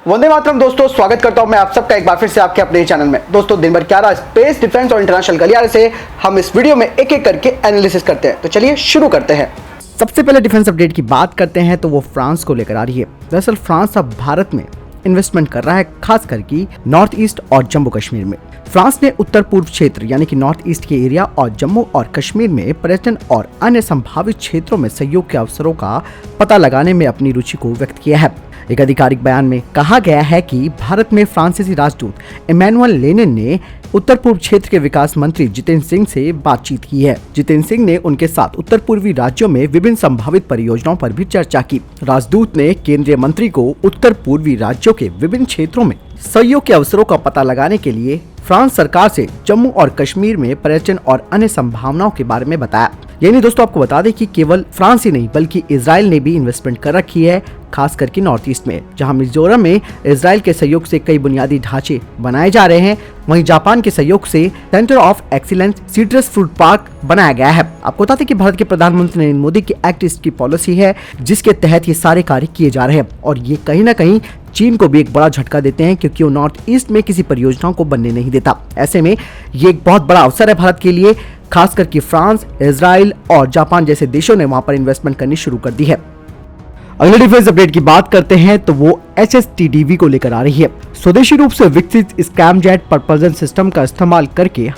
वंदे मातरम दोस्तों, स्वागत करता हूं मैं आप सबका एक बार फिर से आपके अपने चैनल में। दोस्तों दिन भर क्या रहा स्पेस, डिफेंस और इंटरनेशनल गलियारे से हम इस वीडियो में एक एक करके एनालिसिस करते हैं। तो चलिए शुरू करते हैं। सबसे पहले डिफेंस अपडेट की बात करते हैं तो वो फ्रांस को लेकर आ रही है। दरअसल फ्रांस अब भारत में इन्वेस्टमेंट कर रहा है, खास करके नॉर्थ ईस्ट और जम्मू कश्मीर में। फ्रांस ने उत्तर पूर्व क्षेत्र यानी कि नॉर्थ ईस्ट के एरिया और जम्मू और कश्मीर में पर्यटन और अन्य संभावित क्षेत्रों में सहयोग के अवसरों का पता लगाने में अपनी रुचि को व्यक्त किया है। एक आधिकारिक बयान में कहा गया है कि भारत में फ्रांसीसी राजदूत इमैनुअल लेनिन ने उत्तर पूर्व क्षेत्र के विकास मंत्री जितेंद्र सिंह से बातचीत की है। जितेंद्र सिंह ने उनके साथ उत्तर पूर्वी राज्यों में विभिन्न संभावित परियोजनाओं पर भी चर्चा की। राजदूत ने केंद्रीय मंत्री को उत्तर पूर्वी राज्यों के विभिन्न क्षेत्रों में सहयोग के अवसरों का पता लगाने के लिए फ्रांस सरकार से जम्मू और कश्मीर में पर्यटन और अन्य संभावनाओं के बारे में बताया। यानी दोस्तों आपको बता दें कि केवल फ्रांस ही नहीं बल्कि इजराइल ने भी इन्वेस्टमेंट कर रखी है, खास करके नॉर्थ ईस्ट में, जहां मिजोरम में इजराइल के सहयोग से कई बुनियादी ढांचे बनाए जा रहे हैं। वहीं जापान के सहयोग से centre of excellence citrus fruit park बनाया गया है। आपको बता दें कि भारत के प्रधानमंत्री नरेंद्र मोदी की एक्ट ईस्ट की पॉलिसी है, जिसके तहत ये सारे कार्य किए जा रहे हैं और ये कहीं न कहीं चीन को भी एक बड़ा झटका देते हैं, क्योंकि वो नॉर्थ ईस्ट में किसी परियोजनाओं को बनने नहीं देता। ऐसे में ये एक बहुत बड़ा अवसर है भारत के लिए, खास करके फ्रांस, इजराइल और जापान जैसे देशों ने वहां पर इन्वेस्टमेंट करनी शुरू कर दी है। अगले डिफेंस अपडेट की बात करते हैं तो वो HSTDV को लेकर आ रही है। स्वदेशी रूप से विकसित स्कैमजेट प्रपल्शन सिस्टम का इस्तेमाल करके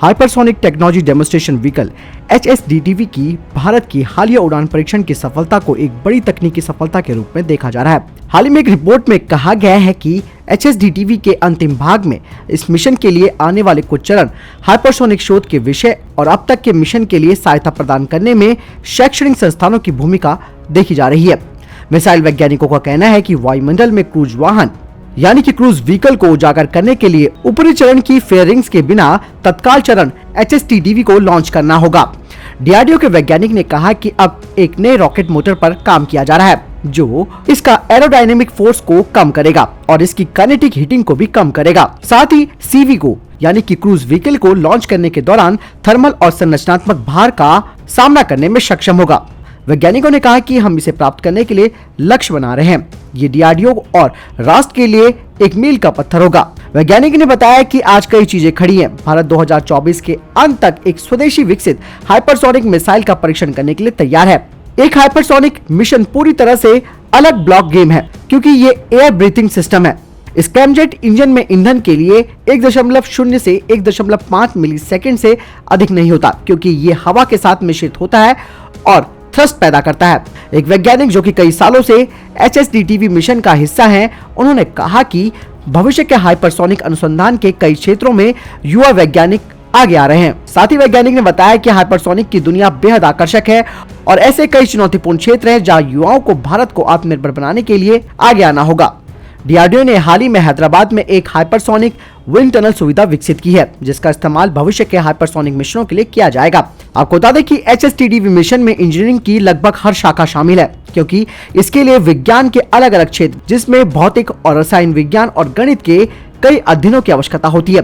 hypersonic technology demonstration vehicle HSTDV की भारत की हालिया उड़ान परीक्षण की सफलता को एक बड़ी तकनीकी सफलता के रूप में देखा जा रहा है। हाल ही में एक रिपोर्ट में कहा गया है कि HSTDV के अंतिम भाग में इस मिशन के लिए आने वाले कुछ चरण हाइपरसोनिक शोध के विषय और अब तक के मिशन के लिए सहायता प्रदान करने में शैक्षणिक संस्थानों की भूमिका देखी जा रही है। मिसाइल वैज्ञानिकों का कहना है कि वायुमंडल में क्रूज वाहन यानी कि क्रूज व्हीकल को उजागर करने के लिए ऊपरी चरण की फेयरिंग्स के बिना तत्काल चरण HSTDV को लॉन्च करना होगा। DRDO के वैज्ञानिक ने कहा कि अब एक नए रॉकेट मोटर पर काम किया जा रहा है, जो इसका एरोडायनेमिक फोर्स को कम करेगा और इसकी काइनेटिक हीटिंग को भी कम करेगा। साथ ही CV को यानी कि क्रूज व्हीकल को लॉन्च करने के दौरान थर्मल और संरचनात्मक भार का सामना करने में सक्षम होगा। वैज्ञानिकों ने कहा कि हम इसे प्राप्त करने के लिए लक्ष्य बना रहे हैं। ये DRDO और राष्ट्र के लिए एक मील का पत्थर होगा। वैज्ञानिक ने बताया कि आज कई चीजें खड़ी हैं। भारत 2024 के अंत तक एक स्वदेशी विकसित हाइपरसोनिक मिसाइल का परीक्षण करने के लिए तैयार है। एक हाइपरसोनिक मिशन पूरी तरह से अलग ब्लॉक गेम है, क्योंकि ये एयर ब्रीथिंग सिस्टम है। स्कैमजेट इंजन में ईंधन के लिए 1.0 से 1.5 मिलीसेकंड से अधिक नहीं होता, क्योंकि ये हवा के साथ मिश्रित होता है और थ्रस्ट पैदा करता है। एक वैज्ञानिक जो कि कई सालों से HSTDV मिशन का हिस्सा हैं, उन्होंने कहा कि भविष्य के हाइपरसोनिक अनुसंधान के कई क्षेत्रों में युवा वैज्ञानिक आगे आ रहे हैं। साथ ही वैज्ञानिक ने बताया कि हाइपरसोनिक की दुनिया बेहद आकर्षक है और ऐसे कई चुनौतीपूर्ण क्षेत्र हैं जहां युवाओं को भारत को आत्मनिर्भर बनाने के लिए आगे आना होगा। DRDO ने हाल ही में हैदराबाद में एक हाइपरसोनिक विंड टनल सुविधा विकसित की है, जिसका इस्तेमाल भविष्य के हाइपरसोनिक मिशनों के लिए किया जाएगा। आपको बता दें कि HSTDV मिशन में इंजीनियरिंग की लगभग हर शाखा शामिल है, क्योंकि इसके लिए विज्ञान के अलग अलग क्षेत्र, जिसमें भौतिक और रसायन विज्ञान और गणित के कई अध्ययनों की आवश्यकता होती है।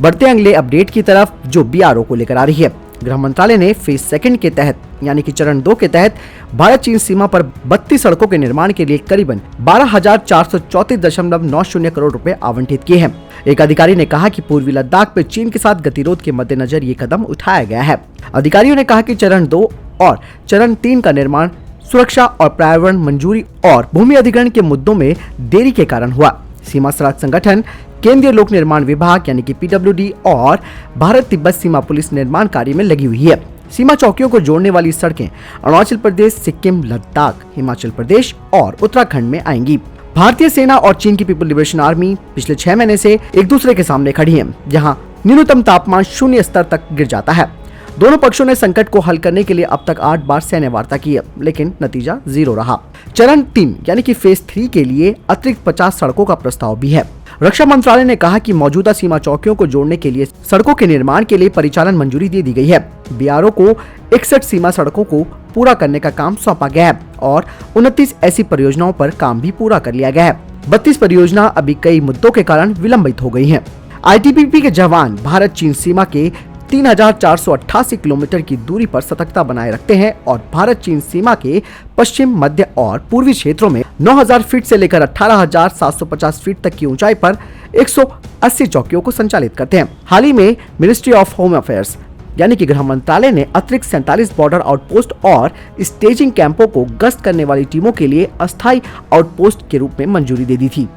बढ़ते अगले अपडेट की तरफ, जो BRO को लेकर आ रही है। गृह मंत्रालय ने फेज सेकंड के तहत यानी कि चरण 2 के तहत भारत चीन सीमा पर 32 सड़कों के निर्माण के लिए करीबन 12,434.90 करोड़ रुपए आवंटित किए हैं। एक अधिकारी ने कहा कि पूर्वी लद्दाख में चीन के साथ गतिरोध के मद्देनजर ये कदम उठाया गया है। अधिकारियों ने कहा कि चरण 2 और चरण 3 का निर्माण सुरक्षा और पर्यावरण मंजूरी और भूमि अधिग्रहण के मुद्दों में देरी के कारण हुआ। सीमा सड़क संगठन, केंद्रीय लोक निर्माण विभाग यानी कि PWD और भारत तिब्बत सीमा पुलिस निर्माण कार्य में लगी हुई है। सीमा चौकियों को जोड़ने वाली सड़कें अरुणाचल प्रदेश, सिक्किम, लद्दाख, हिमाचल प्रदेश और उत्तराखंड में आएंगी। भारतीय सेना और चीन की पीपल लिबरेशन आर्मी पिछले 6 महीने से एक दूसरे के सामने खड़ी है, जहां न्यूनतम तापमान 0 स्तर तक गिर जाता है। दोनों पक्षों ने संकट को हल करने के लिए अब तक 8 बार सैन्य वार्ता की है, लेकिन नतीजा 0 रहा। चरण 3 यानी कि फेज 3 के लिए अतिरिक्त 50 सड़कों का प्रस्ताव भी है। रक्षा मंत्रालय ने कहा कि मौजूदा सीमा चौकियों को जोड़ने के लिए सड़कों के निर्माण के लिए परिचालन मंजूरी दे दी गई है। BRO को 61 सीमा सड़कों को पूरा करने का काम सौंपा गया है और 29 ऐसी परियोजनाओं पर काम भी पूरा कर लिया गया है। 32 परियोजना अभी कई मुद्दों के कारण विलंबित हो गई हैं। ITBP के जवान भारत चीन सीमा के 3,488 किलोमीटर की दूरी पर सतर्कता बनाए रखते हैं और भारत चीन सीमा के पश्चिम, मध्य और पूर्वी क्षेत्रों में 9,000 फीट से लेकर 18,750 फीट तक की ऊंचाई पर 180 चौकियों को संचालित करते हैं। हाल ही में मिनिस्ट्री ऑफ होम अफेयर्स यानी कि गृह मंत्रालय ने अतिरिक्त 47 बॉर्डर आउटपोस्ट और स्टेजिंग कैंपों को गश्त करने वाली टीमों के लिए अस्थायी आउटपोस्ट के रूप में मंजूरी दे दी थी।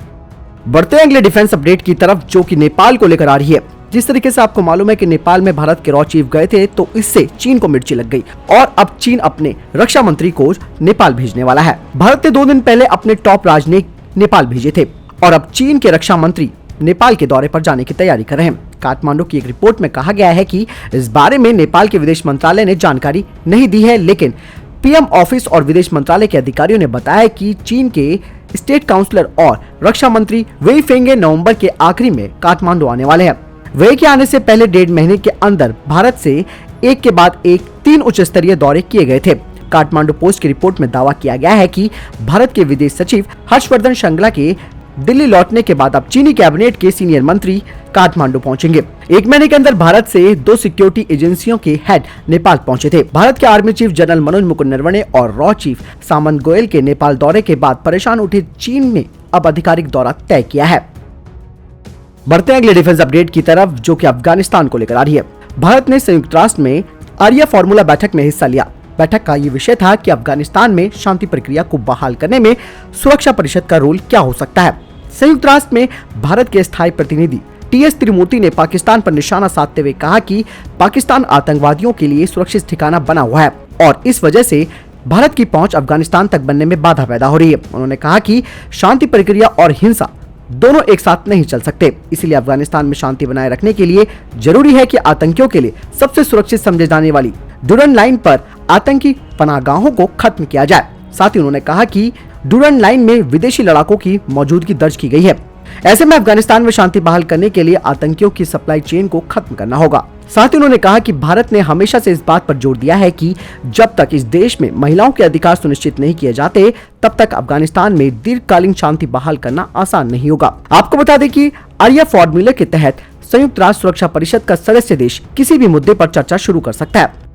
बढ़ते हैं अगले डिफेंस अपडेट की तरफ, जो कि नेपाल को लेकर आ रही है। जिस तरीके से आपको मालूम है कि नेपाल में भारत के रॉ चीफ गए थे, तो इससे चीन को मिर्ची लग गई और अब चीन अपने रक्षा मंत्री को नेपाल भेजने वाला है। भारत ने 2 दिन पहले अपने टॉप राजनयिक नेपाल भेजे थे और अब चीन के रक्षा मंत्री नेपाल के दौरे पर जाने की तैयारी कर रहे हैं। काठमांडू की एक रिपोर्ट में कहा गया है कि इस बारे में नेपाल के विदेश मंत्रालय ने जानकारी नहीं दी है, लेकिन पीएम ऑफिस और विदेश मंत्रालय के अधिकारियों ने बताया कि चीन के स्टेट काउंसलर और रक्षा मंत्री वेई फेंगे नवंबर के आखिरी में काठमांडू आने वाले हैं। वेई के आने से पहले 1.5 महीने के अंदर भारत से एक के बाद एक 3 उच्च स्तरीय दौरे किए गए थे। काठमांडू पोस्ट की रिपोर्ट में दावा किया गया है कि भारत के विदेश सचिव हर्षवर्धन श्रृंगला के दिल्ली लौटने के बाद अब चीनी कैबिनेट के सीनियर मंत्री काठमांडू पहुंचेंगे। 1 महीने के अंदर भारत से 2 सिक्योरिटी एजेंसियों के हेड नेपाल पहुंचे थे। भारत के army chief general Manoj Mukund Naravane और रॉ चीफ सामंत गोयल के नेपाल दौरे के बाद परेशान उठे चीन ने अब आधिकारिक दौरा तय किया है। बढ़ते हैं अगले डिफेंस अपडेट की तरफ, जो कि अफगानिस्तान को लेकर आ रही है। भारत ने संयुक्त राष्ट्र में आर्या फॉर्मूला बैठक में हिस्सा लिया। बैठक का ये विषय था कि अफगानिस्तान में शांति प्रक्रिया को बहाल करने में सुरक्षा परिषद का रोल क्या हो सकता है। संयुक्त राष्ट्र में भारत के स्थायी प्रतिनिधि टीएस त्रिमूर्ति ने पाकिस्तान पर निशाना साधते हुए कहा कि पाकिस्तान आतंकवादियों के लिए सुरक्षित ठिकाना बना हुआ है और इस वजह से भारत की पहुंच अफगानिस्तान तक बनने में बाधा पैदा हो रही है। उन्होंने कहा कि शांति प्रक्रिया और हिंसा दोनों एक साथ नहीं चल सकते, इसलिए अफगानिस्तान में शांति बनाए रखने के लिए जरूरी है कि आतंकियों के लिए सबसे सुरक्षित समझे जाने वाली डुरन लाइन पर आतंकी पनाहगाहों को खत्म किया जाए। साथ ही उन्होंने कहा कि डुरन लाइन में विदेशी लड़ाकों की मौजूदगी दर्ज की गई है। ऐसे में अफगानिस्तान में शांति बहाल करने के लिए आतंकियों की सप्लाई चेन को खत्म करना होगा। साथ ही उन्होंने कहा कि भारत ने हमेशा से इस बात पर जोर दिया है कि जब तक इस देश में महिलाओं के अधिकार सुनिश्चित नहीं किए जाते, तब तक अफगानिस्तान में दीर्घकालीन शांति बहाल करना आसान नहीं होगा। आपको बता दें कि आर्या फॉर्मूला के तहत संयुक्त राष्ट्र सुरक्षा परिषद का सदस्य देश किसी भी मुद्दे पर चर्चा शुरू कर सकता है।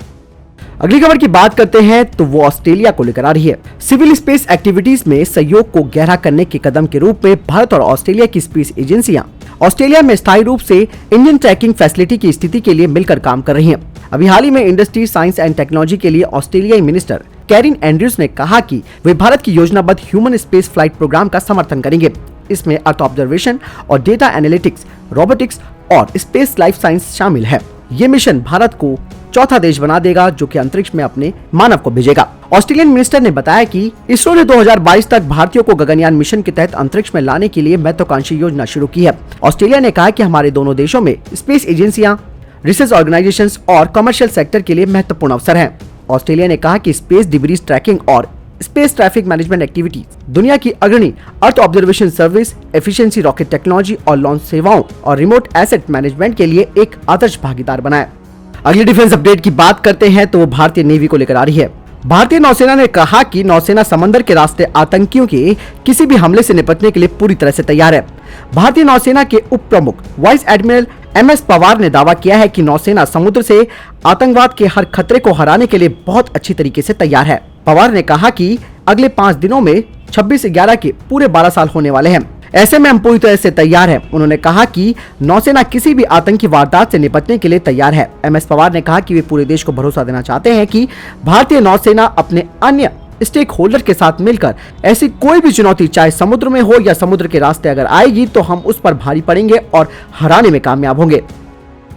अगली खबर की बात करते हैं तो वो ऑस्ट्रेलिया को लेकर आ रही है। सिविल स्पेस एक्टिविटीज में सहयोग को गहरा करने के कदम के रूप में भारत और ऑस्ट्रेलिया की स्पेस एजेंसियां ऑस्ट्रेलिया में स्थायी रूप से इंजन ट्रैकिंग फैसिलिटी की स्थिति के लिए मिलकर काम कर रही हैं। अभी हाल ही में इंडस्ट्री, साइंस एंड टेक्नोलॉजी के लिए ऑस्ट्रेलियाई मिनिस्टर कैरिन एंड्रयूज ने कहा कि वे भारत की योजनाबद्ध ह्यूमन स्पेस फ्लाइट प्रोग्राम का समर्थन करेंगे। इसमें अर्थ ऑब्जर्वेशन और डेटा एनालिटिक्स, रोबोटिक्स और स्पेस लाइफ साइंस शामिल है। ये मिशन भारत को चौथा देश बना देगा जो कि अंतरिक्ष में अपने मानव को भेजेगा। ऑस्ट्रेलियन मिनिस्टर ने बताया कि इसरो ने 2022 तक भारतीयों को गगनयान मिशन के तहत अंतरिक्ष में लाने के लिए महत्वाकांक्षी योजना शुरू की है। ऑस्ट्रेलिया ने कहा कि हमारे दोनों देशों में स्पेस एजेंसियां, रिसर्च ऑर्गेनाइजेशंस और कमर्शियल सेक्टर के लिए महत्वपूर्ण अवसर हैं। ऑस्ट्रेलिया ने कहा कि स्पेस डिब्रीज ट्रैकिंग और स्पेस ट्रैफिक मैनेजमेंट एक्टिविटीज दुनिया की अग्रणी earth observation service, efficiency rocket technology और लॉन्च सेवाओं और रिमोट एसेट मैनेजमेंट के लिए एक आदर्श भागीदार बनाए। अगली डिफेंस अपडेट की बात करते हैं तो वो भारतीय नेवी को लेकर आ रही है। भारतीय नौसेना ने कहा कि नौसेना समंदर के रास्ते आतंकियों के किसी भी हमले से निपटने के लिए पूरी तरह से तैयार है। भारतीय नौसेना के उप प्रमुख वाइस एडमिरल एमएस पवार ने दावा किया है कि नौसेना समुद्र से आतंकवाद के हर खतरे को हराने के लिए बहुत अच्छी तरीके से तैयार है। पवार ने कहा कि अगले 5 दिनों में 26/11 के पूरे 12 साल होने वाले हैं। ऐसे में हम पूरी तरह से तैयार हैं। उन्होंने कहा कि नौसेना किसी भी आतंकी वारदात से निपटने के लिए तैयार है। एमएस पवार ने कहा कि वे पूरे देश को भरोसा देना चाहते हैं कि भारतीय नौसेना अपने अन्य स्टेक होल्डर के साथ मिलकर ऐसी कोई भी चुनौती, चाहे समुद्र में हो या समुद्र के रास्ते अगर आएगी, तो हम उस पर भारी पड़ेंगे और हराने में कामयाब होंगे।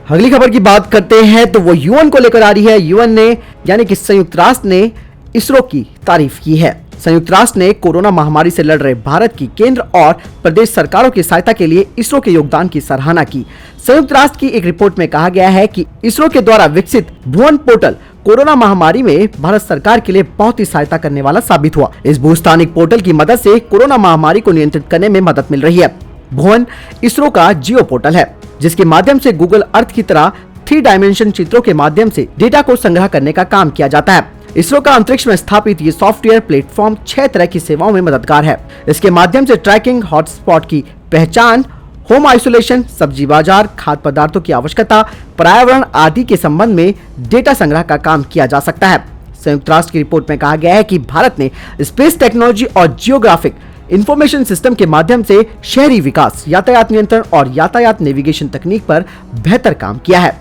अगली खबर की बात करते हैं तो वो यूएन को लेकर आ रही है। यूएन ने यानी कि संयुक्त राष्ट्र ने इसरो की तारीफ की है। संयुक्त राष्ट्र ने कोरोना महामारी से लड़ रहे भारत की केंद्र और प्रदेश सरकारों की सहायता के लिए इसरो के योगदान की सराहना की। संयुक्त राष्ट्र की एक रिपोर्ट में कहा गया है कि इसरो के द्वारा विकसित भुवन पोर्टल कोरोना महामारी में भारत सरकार के लिए बहुत ही सहायता करने वाला साबित हुआ। इस भूस्थानिक पोर्टल की मदद से कोरोना महामारी को नियंत्रित करने में मदद मिल रही है। भुवन इसरो का जियो पोर्टल है, जिसके माध्यम से गूगल अर्थ की तरह 3 डायमेंशन चित्रों के माध्यम से डेटा को संग्रह करने का काम किया जाता है। इसरो का अंतरिक्ष में स्थापित ये सॉफ्टवेयर प्लेटफॉर्म 6 तरह की सेवाओं में मददगार है। इसके माध्यम से ट्रैकिंग, हॉटस्पॉट की पहचान, होम आइसोलेशन, सब्जी बाजार, खाद्य पदार्थों की आवश्यकता, पर्यावरण आदि के संबंध में डेटा संग्रह का काम किया जा सकता है। संयुक्त राष्ट्र की रिपोर्ट में कहा गया है कि भारत ने स्पेस टेक्नोलॉजी और जियोग्राफिक इंफॉर्मेशन सिस्टम के माध्यम से शहरी विकास, यातायात नियंत्रण और यातायात नेविगेशन तकनीक पर बेहतर काम किया है।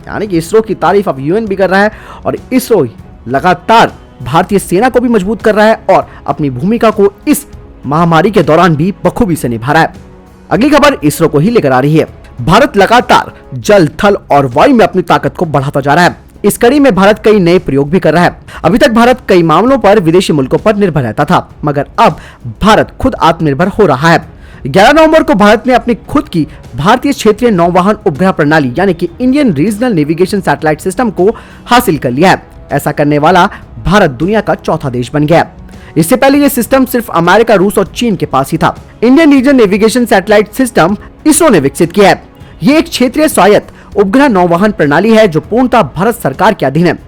यानी कि इसरो की तारीफ अब यूएन भी कर रहा है और इसरो लगातार भारतीय सेना को भी मजबूत कर रहा है और अपनी भूमिका को इस महामारी के दौरान भी बखूबी से निभा रहा है। अगली खबर इसरो को ही लेकर आ रही है। भारत लगातार जल, थल और वायु में अपनी ताकत को बढ़ाता जा रहा है। इस कड़ी में भारत कई नए प्रयोग भी कर रहा है। अभी तक भारत कई मामलों पर विदेशी मुल्कों पर निर्भर रहता था, मगर अब भारत खुद आत्मनिर्भर हो रहा है। 11 नवंबर को भारत ने अपनी खुद की भारतीय क्षेत्रीय नौवहन उपग्रह प्रणाली यानी कि Indian regional navigation satellite system को हासिल कर लिया है। ऐसा करने वाला भारत दुनिया का चौथा देश बन गया। इससे पहले यह सिस्टम सिर्फ अमेरिका, रूस और चीन के पास ही था। Indian regional navigation satellite system ISRO ने विकसित किया है। ये एक क्षेत्रीय स्वायत्त उपग्रह नौवहन प्रणाली है जो पूर्णतः भारत सरकार के अधीन है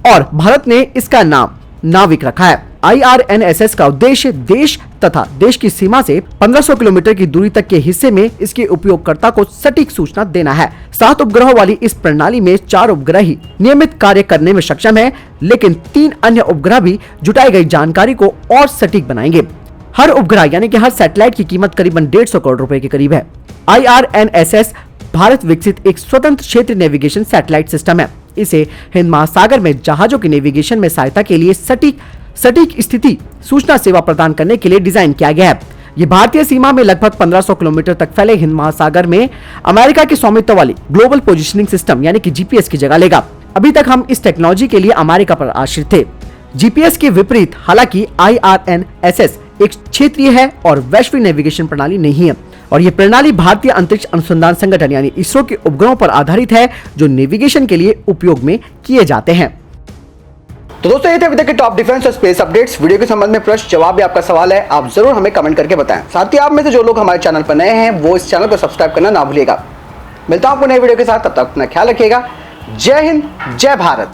और भारत ने इसका नाम नाविक रखा है। IRNSS का उद्देश्य देश तथा देश की सीमा से 1500 किलोमीटर की दूरी तक के हिस्से में इसके उपयोगकर्ता को सटीक सूचना देना है। 7 उपग्रहों वाली इस प्रणाली में 4 उपग्रह ही नियमित कार्य करने में सक्षम है, लेकिन 3 अन्य उपग्रह भी जुटाई गई जानकारी को और सटीक बनाएंगे। हर उपग्रह यानी कि हर सैटेलाइट की कीमत करीबन 150 करोड़ रुपए के करीब है। IRNSS भारत विकसित एक स्वतंत्र क्षेत्र नेविगेशन सैटेलाइट सिस्टम है। इसे हिंद महासागर में जहाजों के नेविगेशन में सहायता के लिए सटीक स्थिति सूचना सेवा प्रदान करने के लिए डिजाइन किया गया है। ये भारतीय सीमा में लगभग 1500 किलोमीटर तक फैले हिंद महासागर में अमेरिका के स्वामित्व वाली ग्लोबल पोजिशनिंग सिस्टम यानी कि जीपीएस की जगह लेगा। अभी तक हम इस टेक्नोलॉजी के लिए अमेरिका पर आश्रित थे। जीपीएस के विपरीत हालांकि IRNSS एक क्षेत्रीय है और वैश्विक नेविगेशन प्रणाली नहीं है और ये प्रणाली भारतीय अंतरिक्ष अनुसंधान संगठन यानी इसरो के उपग्रहों पर आधारित है जो नेविगेशन के लिए उपयोग में किए जाते हैं। तो दोस्तों, ये थे अभी तक के टॉप डिफेंस और स्पेस अपडेट्स। वीडियो के संबंध में प्रश्न जवाब या आपका सवाल है, आप जरूर हमें कमेंट करके बताएं। साथ ही आप में से जो लोग हमारे चैनल पर नए हैं वो इस चैनल को सब्सक्राइब करना ना भूलिएगा। मिलता हूं आपको नए वीडियो के साथ, तब तक अपना ख्याल रखिएगा। जय हिंद, जय भारत।